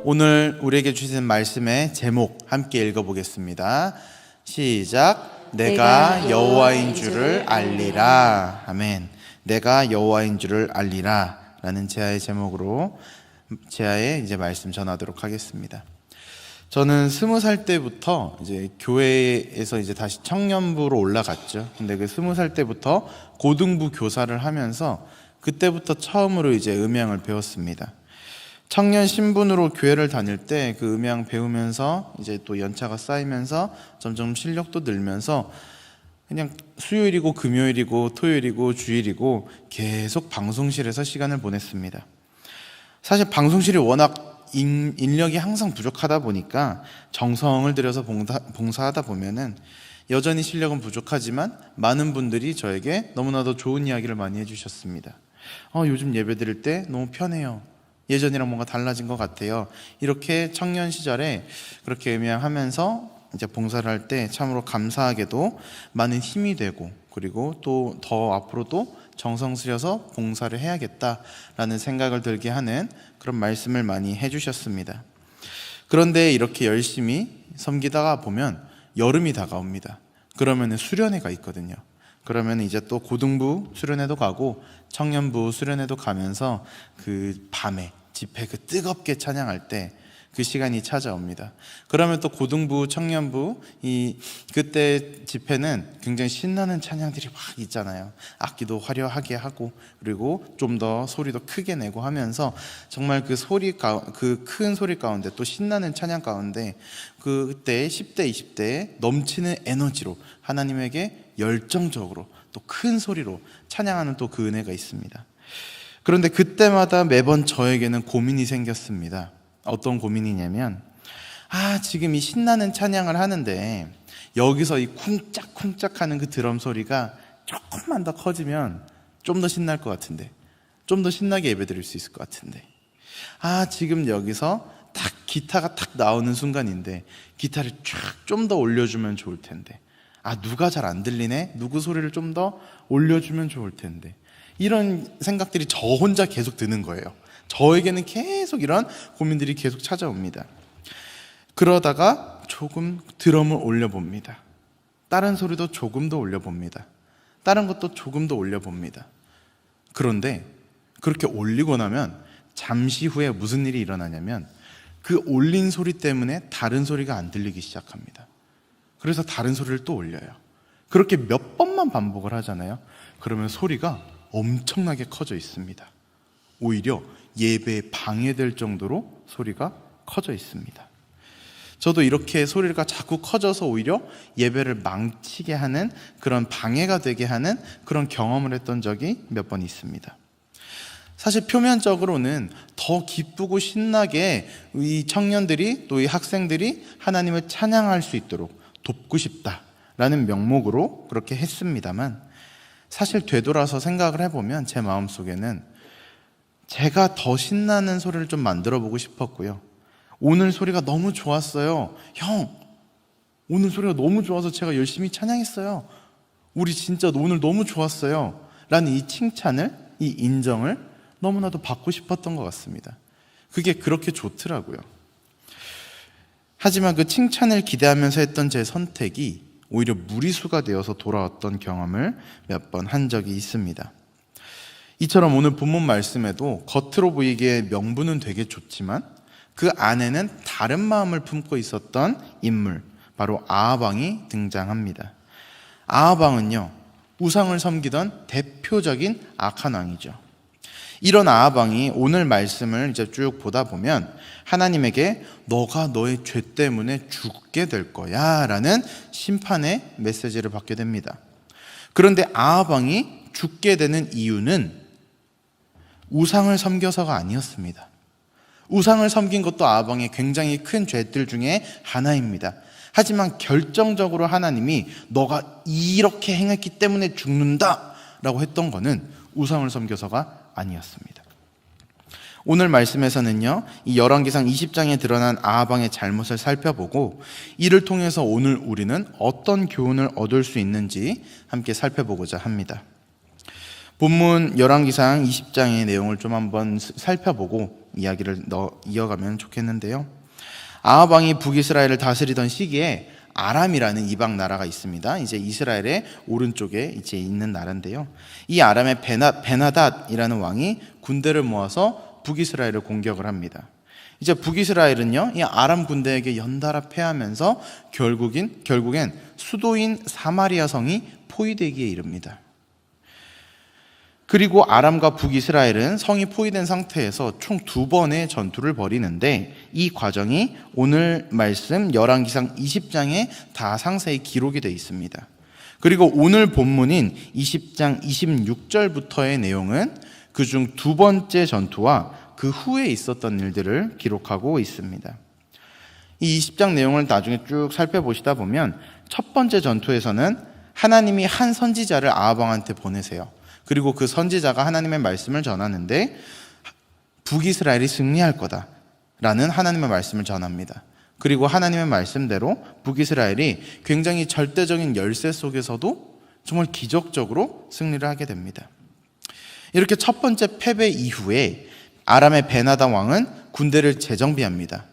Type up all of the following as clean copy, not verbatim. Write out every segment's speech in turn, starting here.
오늘 우리에게 주신 말씀의 제목 함께 읽어보겠습니다. 시작. 내가 여호와인 줄을 알리라. 아멘. 내가 여호와인 줄을 알리라 라는 제아의 제목으로 제아의 이제 말씀 전하도록 하겠습니다. 저는 20살 때부터 이제 교회에서 이제 다시 청년부로 올라갔죠. 근데 그 20살 때부터 고등부 교사를 하면서 그때부터 처음으로 이제 음향을 배웠습니다. 청년 신분으로 교회를 다닐 때 그 음향 배우면서 이제 또 연차가 쌓이면서 점점 실력도 늘면서 그냥 수요일이고 금요일이고 토요일이고 주일이고 계속 방송실에서 시간을 보냈습니다. 사실 방송실이 워낙 인력이 항상 부족하다 보니까 정성을 들여서 봉사하다 보면은 여전히 실력은 부족하지만 많은 분들이 저에게 너무나도 좋은 이야기를 많이 해주셨습니다. 요즘 예배 드릴 때 너무 편해요. 예전이랑 뭔가 달라진 것 같아요. 이렇게 청년 시절에 그렇게 음향하면서 이제 봉사를 할 때 참으로 감사하게도 많은 힘이 되고, 그리고 또 더 앞으로도 정성 들여서 봉사를 해야겠다라는 생각을 들게 하는 그런 말씀을 많이 해주셨습니다. 그런데 이렇게 열심히 섬기다가 보면 여름이 다가옵니다. 그러면 수련회가 있거든요. 그러면 이제 또 고등부 수련회도 가고 청년부 수련회도 가면서 그 밤에 집회 그 뜨겁게 찬양할 때 그 시간이 찾아옵니다. 그러면 또 고등부, 청년부 그때 집회는 굉장히 신나는 찬양들이 막 있잖아요. 악기도 화려하게 하고, 그리고 좀 더 소리도 크게 내고 하면서 정말 그 큰 소리 가운데 또 신나는 찬양 가운데 그때 10대, 20대에 넘치는 에너지로 하나님에게 열정적으로 또 큰 소리로 찬양하는 또 그 은혜가 있습니다. 그런데 그때마다 매번 저에게는 고민이 생겼습니다. 어떤 고민이냐면 지금 이 신나는 찬양을 하는데 여기서 이 쿵짝쿵짝 하는 그 드럼 소리가 조금만 더 커지면 좀 더 신날 것 같은데, 좀 더 신나게 예배 드릴 수 있을 것 같은데, 지금 여기서 딱 기타가 딱 나오는 순간인데 기타를 쫙 좀 더 올려주면 좋을 텐데, 누가 잘 안 들리네? 누구 소리를 좀 더 올려주면 좋을 텐데, 이런 생각들이 저 혼자 계속 드는 거예요. 저에게는 계속 이런 고민들이 계속 찾아옵니다. 그러다가 조금 드럼을 올려봅니다. 다른 소리도 조금 더 올려봅니다. 다른 것도 조금 더 올려봅니다. 그런데 그렇게 올리고 나면 잠시 후에 무슨 일이 일어나냐면 그 올린 소리 때문에 다른 소리가 안 들리기 시작합니다. 그래서 다른 소리를 또 올려요. 그렇게 몇 번만 반복을 하잖아요. 그러면 소리가 엄청나게 커져 있습니다. 오히려 예배에 방해될 정도로 소리가 커져 있습니다. 저도 이렇게 소리가 자꾸 커져서 오히려 예배를 망치게 하는, 그런 방해가 되게 하는 그런 경험을 했던 적이 몇 번 있습니다. 사실 표면적으로는 더 기쁘고 신나게 이 청년들이, 또 이 학생들이 하나님을 찬양할 수 있도록 돕고 싶다라는 명목으로 그렇게 했습니다만, 사실 되돌아서 생각을 해보면 제 마음속에는 제가 더 신나는 소리를 좀 만들어 보고 싶었고요. 오늘 소리가 너무 좋았어요. 형, 오늘 소리가 너무 좋아서 제가 열심히 찬양했어요. 우리 진짜 오늘 너무 좋았어요. 라는 이 칭찬을, 이 인정을 너무나도 받고 싶었던 것 같습니다. 그게 그렇게 좋더라고요. 하지만 그 칭찬을 기대하면서 했던 제 선택이 오히려 무리수가 되어서 돌아왔던 경험을 몇 번 한 적이 있습니다. 이처럼 오늘 본문 말씀에도 겉으로 보이기에 명분은 되게 좋지만 그 안에는 다른 마음을 품고 있었던 인물, 바로 아하방이 등장합니다. 아하방은요, 우상을 섬기던 대표적인 악한 왕이죠. 이런 아하방이 오늘 말씀을 이제 쭉 보다 보면 하나님에게 너가 너의 죄 때문에 죽게 될 거야 라는 심판의 메시지를 받게 됩니다. 그런데 아하방이 죽게 되는 이유는 우상을 섬겨서가 아니었습니다. 우상을 섬긴 것도 아하방의 굉장히 큰 죄들 중에 하나입니다. 하지만 결정적으로 하나님이 너가 이렇게 행했기 때문에 죽는다 라고 했던 것은 우상을 섬겨서가 아니었습니다. 오늘 말씀에서는요, 이 열왕기상 20장에 드러난 아하방의 잘못을 살펴보고 이를 통해서 오늘 우리는 어떤 교훈을 얻을 수 있는지 함께 살펴보고자 합니다. 본문 열왕기상 20장의 내용을 좀 한번 살펴보고 이야기를 이어가면 좋겠는데요. 아합 왕이 북이스라엘을 다스리던 시기에 아람이라는 이방 나라가 있습니다. 이제 이스라엘의 오른쪽에 이제 있는 나라인데요. 이 아람의 베나닷이라는 왕이 군대를 모아서 북이스라엘을 공격을 합니다. 이제 북이스라엘은요, 이 아람 군대에게 연달아 패하면서 결국엔 수도인 사마리아 성이 포위되기에 이릅니다. 그리고 아람과 북이스라엘은 성이 포위된 상태에서 총 2번의 전투를 벌이는데, 이 과정이 오늘 말씀 열왕기상 20장에 다 상세히 기록이 되어 있습니다. 그리고 오늘 본문인 20장 26절부터의 내용은 그중 2번째 전투와 그 후에 있었던 일들을 기록하고 있습니다. 이 20장 내용을 나중에 쭉 살펴보시다 보면 첫 번째 전투에서는 하나님이 한 선지자를 아합 왕한테 보내세요. 그리고 그 선지자가 하나님의 말씀을 전하는데 북이스라엘이 승리할 거다라는 하나님의 말씀을 전합니다. 그리고 하나님의 말씀대로 북이스라엘이 굉장히 절대적인 열세 속에서도 정말 기적적으로 승리를 하게 됩니다. 이렇게 첫 번째 패배 이후에 아람의 베나다 왕은 군대를 재정비합니다.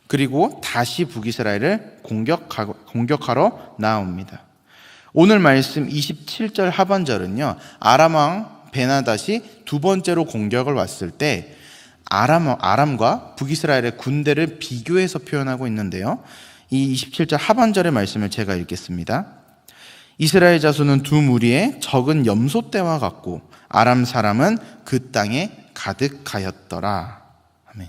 그리고 다시 북이스라엘을 공격하러 나옵니다. 오늘 말씀 27절 하반절은요, 아람 왕 베나닷이 2번째로 공격을 왔을 때 아람과 북이스라엘의 군대를 비교해서 표현하고 있는데요. 이 27절 하반절의 말씀을 제가 읽겠습니다. 이스라엘 자손은 두 무리의 적은 염소떼와 같고 아람 사람은 그 땅에 가득하였더라. 아멘.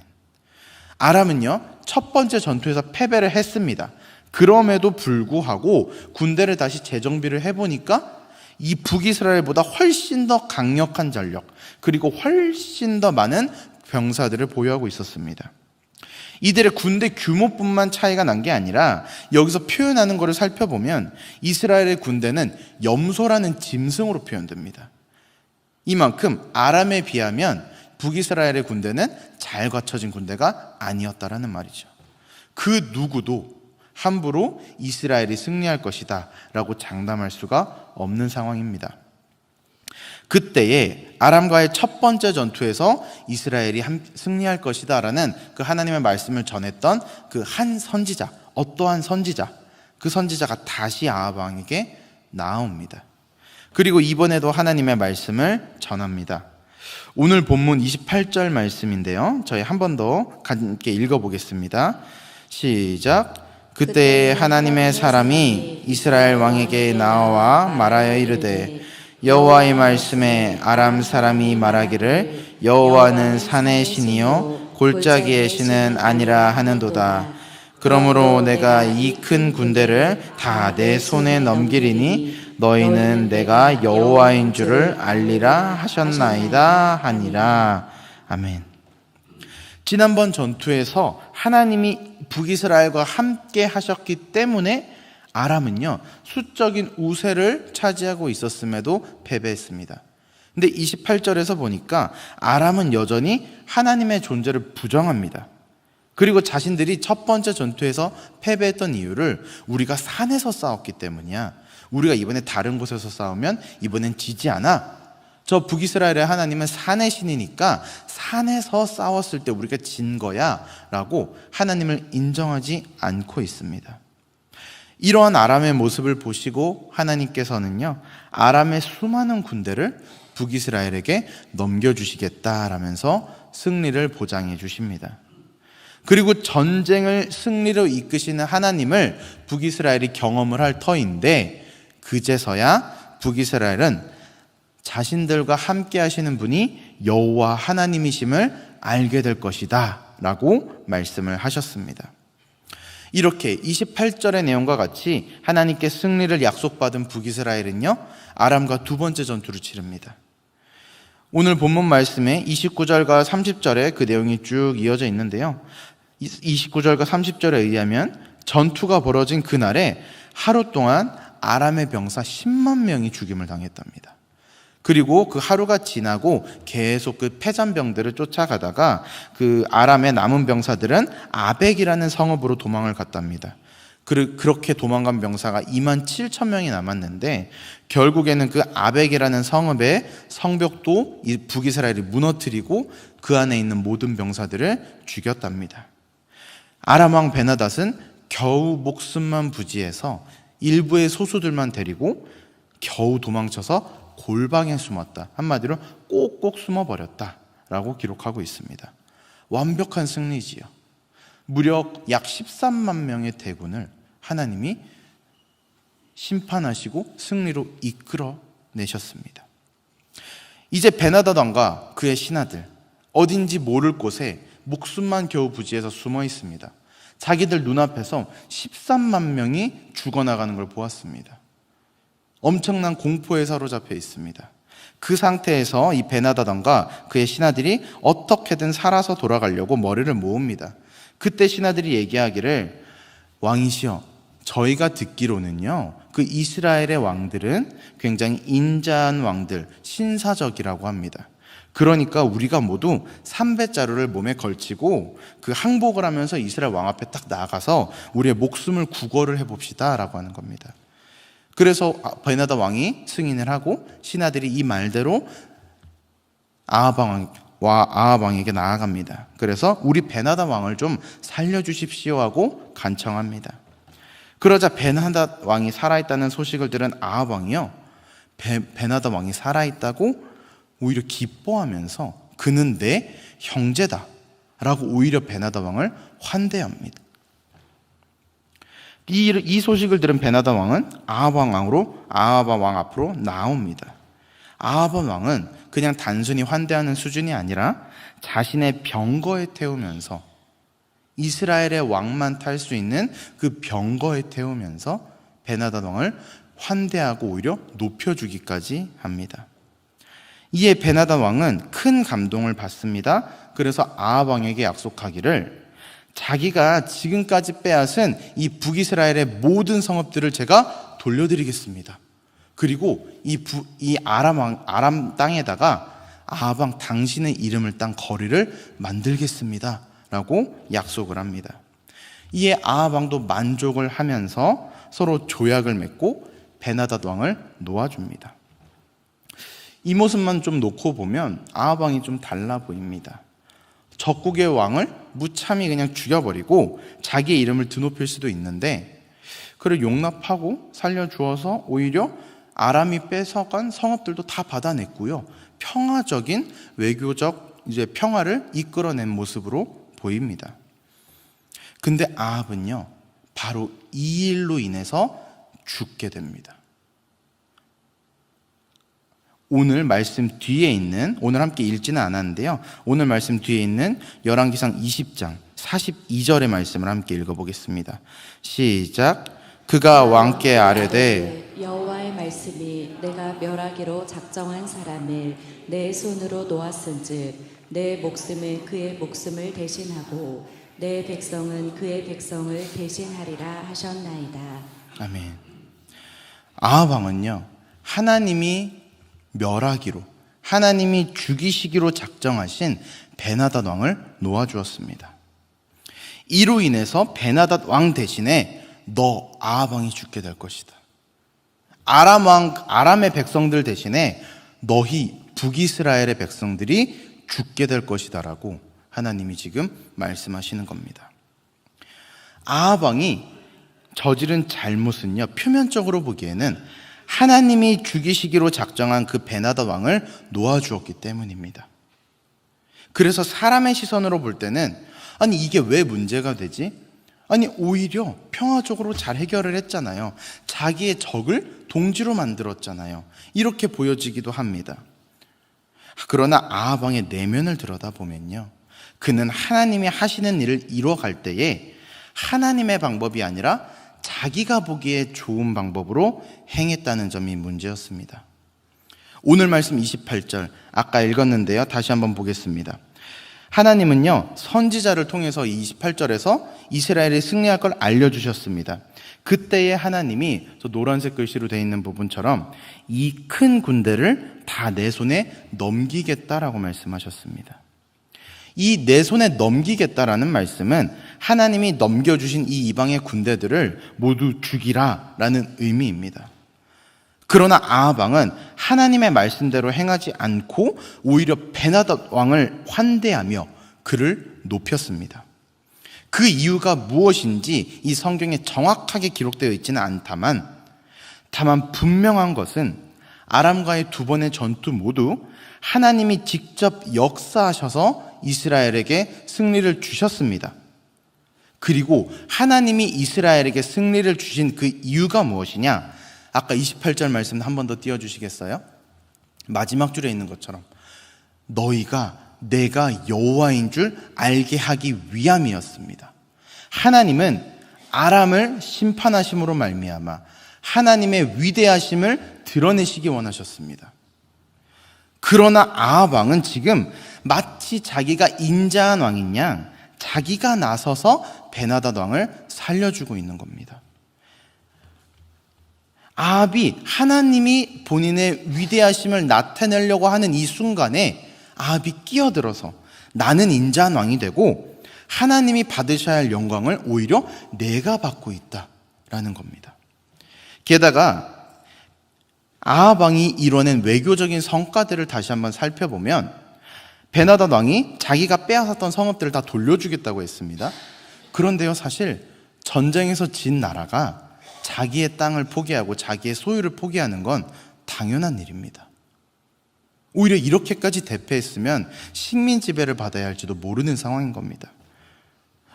아람은요, 첫 번째 전투에서 패배를 했습니다. 그럼에도 불구하고 군대를 다시 재정비를 해보니까 이 북이스라엘보다 훨씬 더 강력한 전력, 그리고 훨씬 더 많은 병사들을 보유하고 있었습니다. 이들의 군대 규모뿐만 차이가 난 게 아니라 여기서 표현하는 것을 살펴보면 이스라엘의 군대는 염소라는 짐승으로 표현됩니다. 이만큼 아람에 비하면 북이스라엘의 군대는 잘 갖춰진 군대가 아니었다라는 말이죠. 그 누구도 함부로 이스라엘이 승리할 것이다 라고 장담할 수가 없는 상황입니다. 그때에 아람과의 첫 번째 전투에서 이스라엘이 승리할 것이다 라는 그 하나님의 말씀을 전했던 그 한 선지자, 어떠한 선지자, 그 선지자가 다시 아합 왕에게 나옵니다. 그리고 이번에도 하나님의 말씀을 전합니다. 오늘 본문 28절 말씀인데요, 저희 한 번 더 함께 읽어보겠습니다. 시작. 그때 하나님의 사람이 이스라엘 왕에게 나와 말하여 이르되 여호와의 말씀에 아람 사람이 말하기를 여호와는 산의 신이요 골짜기의 신은 아니라 하는도다. 그러므로 내가 이 큰 군대를 다 내 손에 넘기리니 너희는 내가 여호와인 줄을 알리라 하셨나이다 하니라. 아멘. 지난번 전투에서 하나님이 북이스라엘과 함께 하셨기 때문에 아람은요, 수적인 우세를 차지하고 있었음에도 패배했습니다. 근데 28절에서 보니까 아람은 여전히 하나님의 존재를 부정합니다. 그리고 자신들이 첫 번째 전투에서 패배했던 이유를 우리가 산에서 싸웠기 때문이야, 우리가 이번에 다른 곳에서 싸우면 이번엔 지지 않아, 저 북이스라엘의 하나님은 산의 신이니까 산에서 싸웠을 때 우리가 진 거야 라고 하나님을 인정하지 않고 있습니다. 이러한 아람의 모습을 보시고 하나님께서는요, 아람의 수많은 군대를 북이스라엘에게 넘겨주시겠다라면서 승리를 보장해 주십니다. 그리고 전쟁을 승리로 이끄시는 하나님을 북이스라엘이 경험을 할 터인데, 그제서야 북이스라엘은 자신들과 함께 하시는 분이 여호와 하나님이심을 알게 될 것이다 라고 말씀을 하셨습니다. 이렇게 28절의 내용과 같이 하나님께 승리를 약속받은 북이스라엘은요, 아람과 두 번째 전투를 치릅니다. 오늘 본문 말씀에 29절과 30절에 그 내용이 쭉 이어져 있는데요, 29절과 30절에 의하면 전투가 벌어진 그날에 하루 동안 아람의 병사 10만 명이 죽임을 당했답니다. 그리고 그 하루가 지나고 계속 그 패잔병들을 쫓아가다가 그 아람의 남은 병사들은 아벡이라는 성읍으로 도망을 갔답니다. 그렇게 도망간 병사가 2만 7천 명이 남았는데 결국에는 그 아벡이라는 성읍의 성벽도 이 북이스라엘이 무너뜨리고 그 안에 있는 모든 병사들을 죽였답니다. 아람 왕 베나닷은 겨우 목숨만 부지해서 일부의 소수들만 데리고 겨우 도망쳐서 골방에 숨었다. 한마디로 꼭꼭 숨어버렸다라고 기록하고 있습니다. 완벽한 승리지요. 무려 약 13만 명의 대군을 하나님이 심판하시고 승리로 이끌어내셨습니다. 이제 베나닷 왕과 그의 신하들, 어딘지 모를 곳에 목숨만 겨우 부지해서 숨어 있습니다. 자기들 눈앞에서 13만 명이 죽어나가는 걸 보았습니다. 엄청난 공포에 사로잡혀 있습니다. 그 상태에서 이 베나닷 왕과 그의 신하들이 어떻게든 살아서 돌아가려고 머리를 모읍니다. 그때 신하들이 얘기하기를, 왕이시여, 저희가 듣기로는요, 그 이스라엘의 왕들은 굉장히 인자한 왕들, 신사적이라고 합니다. 그러니까 우리가 모두 삼배자루를 몸에 걸치고 그 항복을 하면서 이스라엘 왕 앞에 딱 나가서 우리의 목숨을 구걸을 해봅시다 라고 하는 겁니다. 그래서 베나닷 왕이 승인을 하고 신하들이 이 말대로 아합 왕에게 나아갑니다. 그래서 우리 베나닷 왕을 좀 살려주십시오 하고 간청합니다. 그러자 베나닷 왕이 살아있다는 소식을 들은 아합 왕이요, 베나닷 왕이 살아있다고 오히려 기뻐하면서 그는 내 형제다 라고 오히려 베나닷 왕을 환대합니다. 이 소식을 들은 베나닷 왕은 아합 왕 앞으로 나옵니다. 아합 왕은 그냥 단순히 환대하는 수준이 아니라 자신의 병거에 태우면서 이스라엘의 왕만 탈 수 있는 그 병거에 태우면서 베나닷 왕을 환대하고 오히려 높여주기까지 합니다. 이에 베나닷 왕은 큰 감동을 받습니다. 그래서 아합 왕에게 약속하기를, 자기가 지금까지 빼앗은 이 북이스라엘의 모든 성읍들을 제가 돌려드리겠습니다. 그리고 이 아람 땅에다가 아합 왕 당신의 이름을 딴 거리를 만들겠습니다 라고 약속을 합니다. 이에 아합 왕도 만족을 하면서 서로 조약을 맺고 베나닷 왕을 놓아줍니다. 이 모습만 좀 놓고 보면 아합 왕이 좀 달라 보입니다. 적국의 왕을 무참히 그냥 죽여버리고 자기의 이름을 드높일 수도 있는데, 그를 용납하고 살려주어서 오히려 아람이 뺏어간 성읍들도 다 받아냈고요, 평화적인 외교적 평화를 이끌어낸 모습으로 보입니다. 근데 아합은요, 바로 이 일로 인해서 죽게 됩니다. 오늘 말씀 뒤에 있는, 오늘 함께 읽지는 않았는데요, 오늘 말씀 뒤에 있는 열왕기상 20장 42절의 말씀을 함께 읽어보겠습니다. 시작. 그가 왕께 아뢰되, 여호와의 말씀이 내가 멸하기로 작정한 사람을 내 손으로 놓았은즉 내 목숨은 그의 목숨을 대신하고 내 백성은 그의 백성을 대신하리라 하셨나이다. 아멘. 아합 왕은요, 하나님이 멸하기로, 하나님이 죽이시기로 작정하신 베나닷 왕을 놓아주었습니다. 이로 인해서 베나닷 왕 대신에 너 아합 왕이 죽게 될 것이다. 아람의 백성들 대신에 너희 북이스라엘의 백성들이 죽게 될 것이다 라고 하나님이 지금 말씀하시는 겁니다. 아합 왕이 저지른 잘못은요, 표면적으로 보기에는 하나님이 죽이시기로 작정한 그 베나닷 왕을 놓아주었기 때문입니다. 그래서 사람의 시선으로 볼 때는, 아니 이게 왜 문제가 되지? 아니 오히려 평화적으로 잘 해결을 했잖아요. 자기의 적을 동지로 만들었잖아요. 이렇게 보여지기도 합니다. 그러나 아합 왕의 내면을 들여다보면요, 그는 하나님이 하시는 일을 이루어갈 때에 하나님의 방법이 아니라 자기가 보기에 좋은 방법으로 행했다는 점이 문제였습니다. 오늘 말씀 28절 아까 읽었는데요, 다시 한번 보겠습니다. 하나님은요, 선지자를 통해서 28절에서 이스라엘이 승리할 걸 알려주셨습니다. 그때에 하나님이 저 노란색 글씨로 되어 있는 부분처럼 이 큰 군대를 다 내 손에 넘기겠다라고 말씀하셨습니다. 이 내 손에 넘기겠다라는 말씀은 하나님이 넘겨주신 이 이방의 군대들을 모두 죽이라 라는 의미입니다. 그러나 아합 왕은 하나님의 말씀대로 행하지 않고 오히려 베나닷 왕을 환대하며 그를 높였습니다. 그 이유가 무엇인지 이 성경에 정확하게 기록되어 있지는 않다만, 다만 분명한 것은 아람과의 두 번의 전투 모두 하나님이 직접 역사하셔서 이스라엘에게 승리를 주셨습니다. 그리고 하나님이 이스라엘에게 승리를 주신 그 이유가 무엇이냐? 아까 28절 말씀 한 번 더 띄워주시겠어요? 마지막 줄에 있는 것처럼 너희가 내가 여호와인 줄 알게 하기 위함이었습니다. 하나님은 아람을 심판하심으로 말미암아 하나님의 위대하심을 드러내시기 원하셨습니다. 그러나 아합 왕은 지금 마치 자기가 인자한 왕인 양 자기가 나서서 베나닷 왕을 살려주고 있는 겁니다. 아합이 하나님이 본인의 위대하심을 나타내려고 하는 이 순간에 아합이 끼어들어서 나는 인자한 왕이 되고 하나님이 받으셔야 할 영광을 오히려 내가 받고 있다라는 겁니다. 게다가 아합 왕이 이뤄낸 외교적인 성과들을 다시 한번 살펴보면 베나닷 왕이 자기가 빼앗았던 성읍들을 다 돌려주겠다고 했습니다. 그런데요, 사실 전쟁에서 진 나라가 자기의 땅을 포기하고 자기의 소유를 포기하는 건 당연한 일입니다. 오히려 이렇게까지 대패했으면 식민 지배를 받아야 할지도 모르는 상황인 겁니다.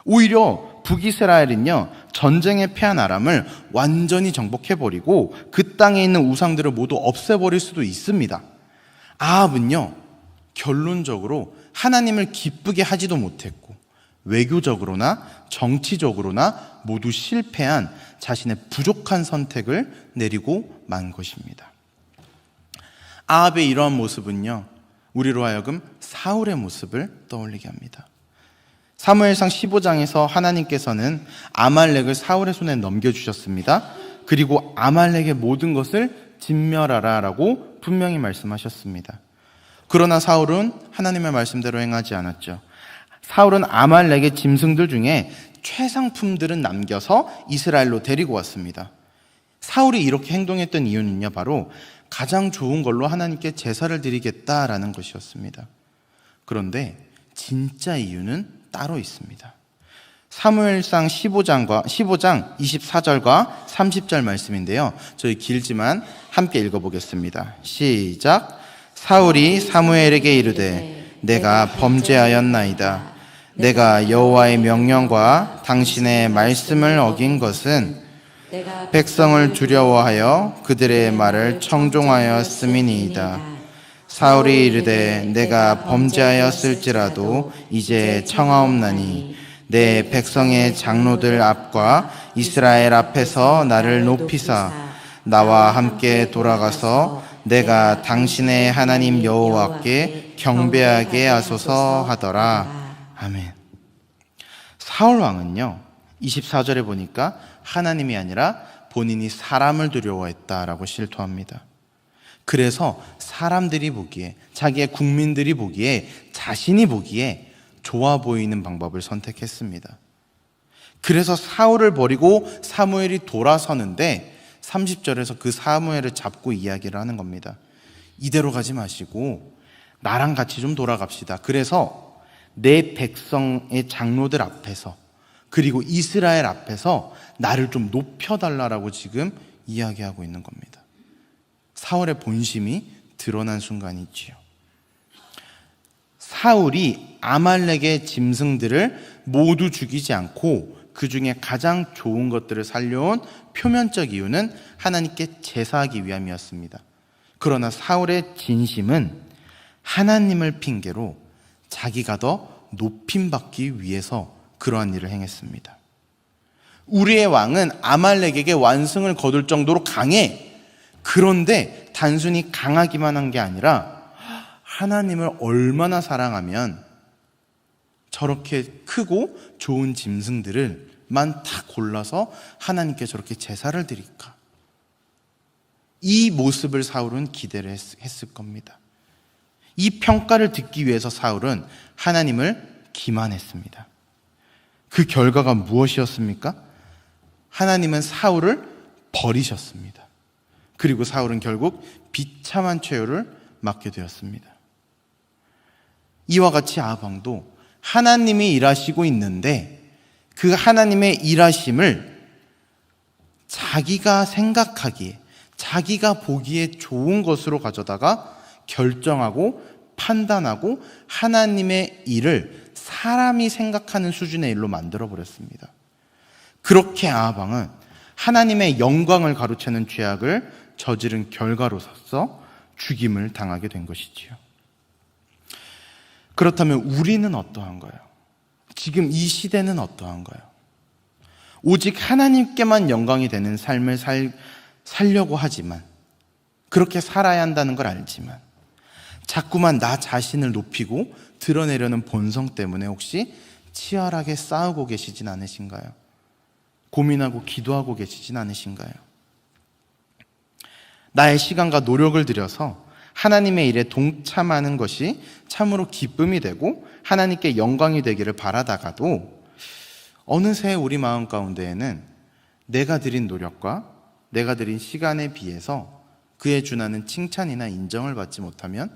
오히려 북이스라엘은요, 전쟁에 패한 아람을 완전히 정복해버리고 그 땅에 있는 우상들을 모두 없애버릴 수도 있습니다. 아합은요, 결론적으로 하나님을 기쁘게 하지도 못했고 외교적으로나 정치적으로나 모두 실패한 자신의 부족한 선택을 내리고 만 것입니다. 아합의 이러한 모습은요, 우리로 하여금 사울의 모습을 떠올리게 합니다. 사무엘상 15장에서 하나님께서는 아말렉을 사울의 손에 넘겨주셨습니다. 그리고 아말렉의 모든 것을 진멸하라 라고 분명히 말씀하셨습니다. 그러나 사울은 하나님의 말씀대로 행하지 않았죠. 사울은 아말렉의 짐승들 중에 최상품들은 남겨서 이스라엘로 데리고 왔습니다. 사울이 이렇게 행동했던 이유는요, 바로 가장 좋은 걸로 하나님께 제사를 드리겠다라는 것이었습니다. 그런데 진짜 이유는 따로 있습니다. 사무엘상 15장 24절과 30절 말씀인데요, 저희 길지만 함께 읽어보겠습니다. 시작. 사울이 사무엘에게 이르되 내가 범죄하였나이다. 내가 여호와의 명령과 당신의 말씀을 어긴 것은 백성을 두려워하여 그들의 말을 청종하였음이니이다. 사울이 이르되 내가 범죄하였을지라도 이제 청하옵나니 내 백성의 장로들 앞과 이스라엘 앞에서 나를 높이사 나와 함께 돌아가서 내가 당신의 하나님 여호와께 경배하게 하소서 하더라. 아멘. 사울 왕은요, 24절에 보니까 하나님이 아니라 본인이 사람을 두려워했다라고 실토합니다. 그래서 사람들이 보기에, 자기의 국민들이 보기에, 자신이 보기에 좋아 보이는 방법을 선택했습니다. 그래서 사울을 버리고 사무엘이 돌아서는데 30절에서 그 사무엘을 잡고 이야기를 하는 겁니다. 이대로 가지 마시고 나랑 같이 좀 돌아갑시다. 그래서 내 백성의 장로들 앞에서 그리고 이스라엘 앞에서 나를 좀 높여달라고 지금 이야기하고 있는 겁니다. 사울의 본심이 드러난 순간이지요. 사울이 아말렉의 짐승들을 모두 죽이지 않고 그 중에 가장 좋은 것들을 살려온 표면적 이유는 하나님께 제사하기 위함이었습니다. 그러나 사울의 진심은 하나님을 핑계로 자기가 더 높임받기 위해서 그러한 일을 행했습니다. 우리의 왕은 아말렉에게 완승을 거둘 정도로 강해. 그런데 단순히 강하기만 한 게 아니라 하나님을 얼마나 사랑하면 저렇게 크고 좋은 짐승들을만 다 골라서 하나님께 저렇게 제사를 드릴까? 이 모습을 사울은 기대를 했을 겁니다. 이 평가를 듣기 위해서 사울은 하나님을 기만했습니다. 그 결과가 무엇이었습니까? 하나님은 사울을 버리셨습니다. 그리고 사울은 결국 비참한 최후를 맞게 되었습니다. 이와 같이 아합 왕도 하나님이 일하시고 있는데 그 하나님의 일하심을 자기가 생각하기에, 자기가 보기에 좋은 것으로 가져다가 결정하고 판단하고 하나님의 일을 사람이 생각하는 수준의 일로 만들어버렸습니다. 그렇게 아합 왕은 하나님의 영광을 가로채는 죄악을 저지른 결과로서 죽임을 당하게 된 것이지요. 그렇다면 우리는 어떠한가요? 지금 이 시대는 어떠한가요? 오직 하나님께만 영광이 되는 삶을 살려고 하지만, 그렇게 살아야 한다는 걸 알지만 자꾸만 나 자신을 높이고 드러내려는 본성 때문에 혹시 치열하게 싸우고 계시진 않으신가요? 고민하고 기도하고 계시진 않으신가요? 나의 시간과 노력을 들여서 하나님의 일에 동참하는 것이 참으로 기쁨이 되고 하나님께 영광이 되기를 바라다가도 어느새 우리 마음 가운데에는 내가 들인 노력과 내가 들인 시간에 비해서 그에 준하는 칭찬이나 인정을 받지 못하면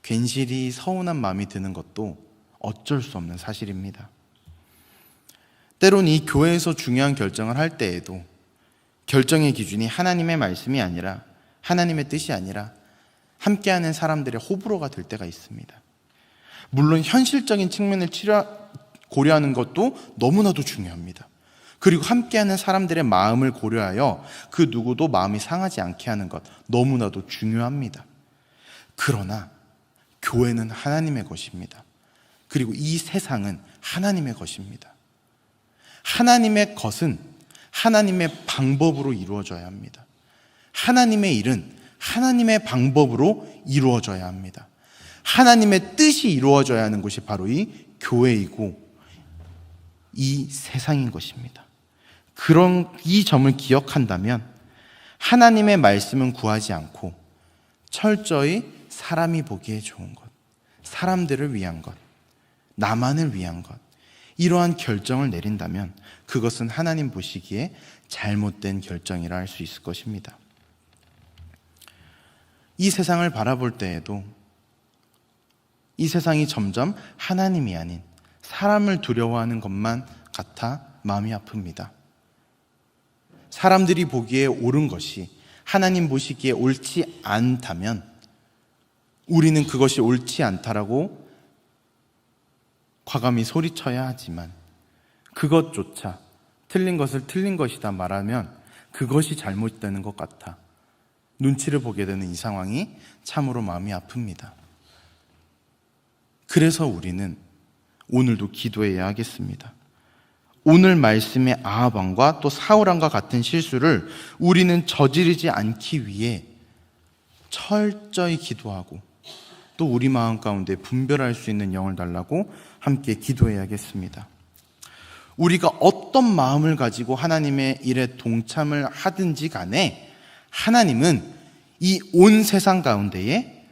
괜시리 서운한 마음이 드는 것도 어쩔 수 없는 사실입니다. 때론 이 교회에서 중요한 결정을 할 때에도 결정의 기준이 하나님의 말씀이 아니라, 하나님의 뜻이 아니라 함께하는 사람들의 호불호가 될 때가 있습니다. 물론 현실적인 측면을 고려하는 것도 너무나도 중요합니다. 그리고 함께하는 사람들의 마음을 고려하여 그 누구도 마음이 상하지 않게 하는 것 너무나도 중요합니다. 그러나 교회는 하나님의 것입니다. 그리고 이 세상은 하나님의 것입니다. 하나님의 것은 하나님의 방법으로 이루어져야 합니다. 하나님의 일은 하나님의 방법으로 이루어져야 합니다. 하나님의 뜻이 이루어져야 하는 것이 바로 이 교회이고 이 세상인 것입니다. 그런 이 점을 기억한다면 하나님의 말씀은 구하지 않고 철저히 사람이 보기에 좋은 것, 사람들을 위한 것, 나만을 위한 것, 이러한 결정을 내린다면 그것은 하나님 보시기에 잘못된 결정이라 할 수 있을 것입니다. 이 세상을 바라볼 때에도 이 세상이 점점 하나님이 아닌 사람을 두려워하는 것만 같아 마음이 아픕니다. 사람들이 보기에 옳은 것이 하나님 보시기에 옳지 않다면 우리는 그것이 옳지 않다라고 과감히 소리쳐야 하지만 그것조차 틀린 것을 틀린 것이다 말하면 그것이 잘못되는 것 같아 눈치를 보게 되는 이 상황이 참으로 마음이 아픕니다. 그래서 우리는 오늘도 기도해야 하겠습니다. 오늘 말씀의 아합 왕과 또 사울 왕과 같은 실수를 우리는 저지르지 않기 위해 철저히 기도하고 또 우리 마음 가운데 분별할 수 있는 영을 달라고 함께 기도해야겠습니다. 우리가 어떤 마음을 가지고 하나님의 일에 동참을 하든지 간에 하나님은 이 온 세상 가운데에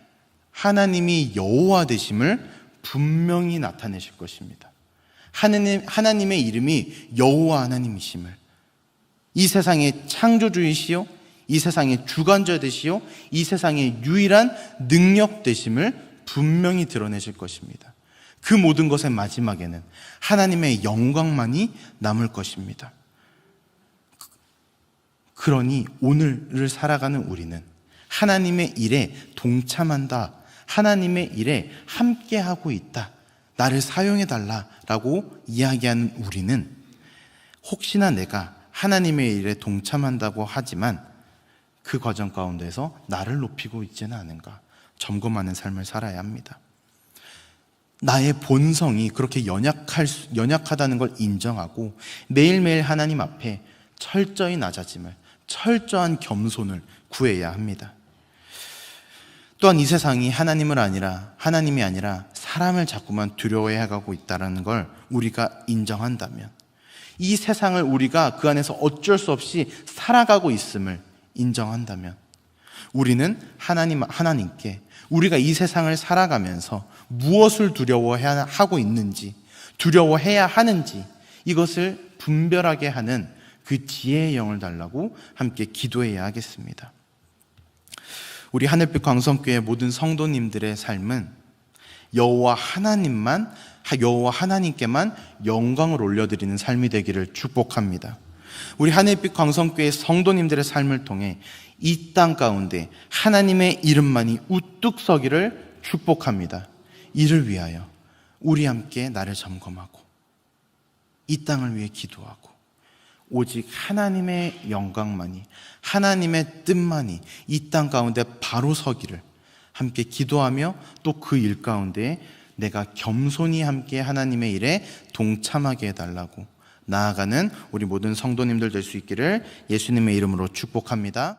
하나님이 여호와 되심을 분명히 나타내실 것입니다. 하나님의 이름이 여호와 하나님이심을, 이 세상의 창조주이시요 이 세상의 주관자 되시요 이 세상의 유일한 능력 되심을 분명히 드러내실 것입니다. 그 모든 것의 마지막에는 하나님의 영광만이 남을 것입니다. 그러니 오늘을 살아가는 우리는 하나님의 일에 동참한다, 하나님의 일에 함께하고 있다, 나를 사용해달라라고 이야기하는 우리는 혹시나 내가 하나님의 일에 동참한다고 하지만 그 과정 가운데서 나를 높이고 있지는 않은가 점검하는 삶을 살아야 합니다. 나의 본성이 그렇게 연약하다는 걸 인정하고 매일매일 하나님 앞에 철저히 낮아짐을, 철저한 겸손을 구해야 합니다. 또한 이 세상이 하나님이 아니라 사람을 자꾸만 두려워해가고 있다는 걸 우리가 인정한다면, 이 세상을 우리가 그 안에서 어쩔 수 없이 살아가고 있음을 인정한다면 우리는 하나님께 우리가 이 세상을 살아가면서 무엇을 두려워하고 있는지, 두려워해야 하는지 이것을 분별하게 하는 그 지혜의 영을 달라고 함께 기도해야 하겠습니다. 우리 하늘빛 광성교회 모든 성도님들의 삶은 여호와 하나님께만 영광을 올려드리는 삶이 되기를 축복합니다. 우리 하늘빛 광성교회 성도님들의 삶을 통해 이 땅 가운데 하나님의 이름만이 우뚝 서기를 축복합니다. 이를 위하여 우리 함께 나를 점검하고 이 땅을 위해 기도하고 오직 하나님의 영광만이, 하나님의 뜻만이 이 땅 가운데 바로 서기를 함께 기도하며 또 그 일 가운데 내가 겸손히 함께 하나님의 일에 동참하게 해달라고 나아가는 우리 모든 성도님들 될 수 있기를 예수님의 이름으로 축복합니다.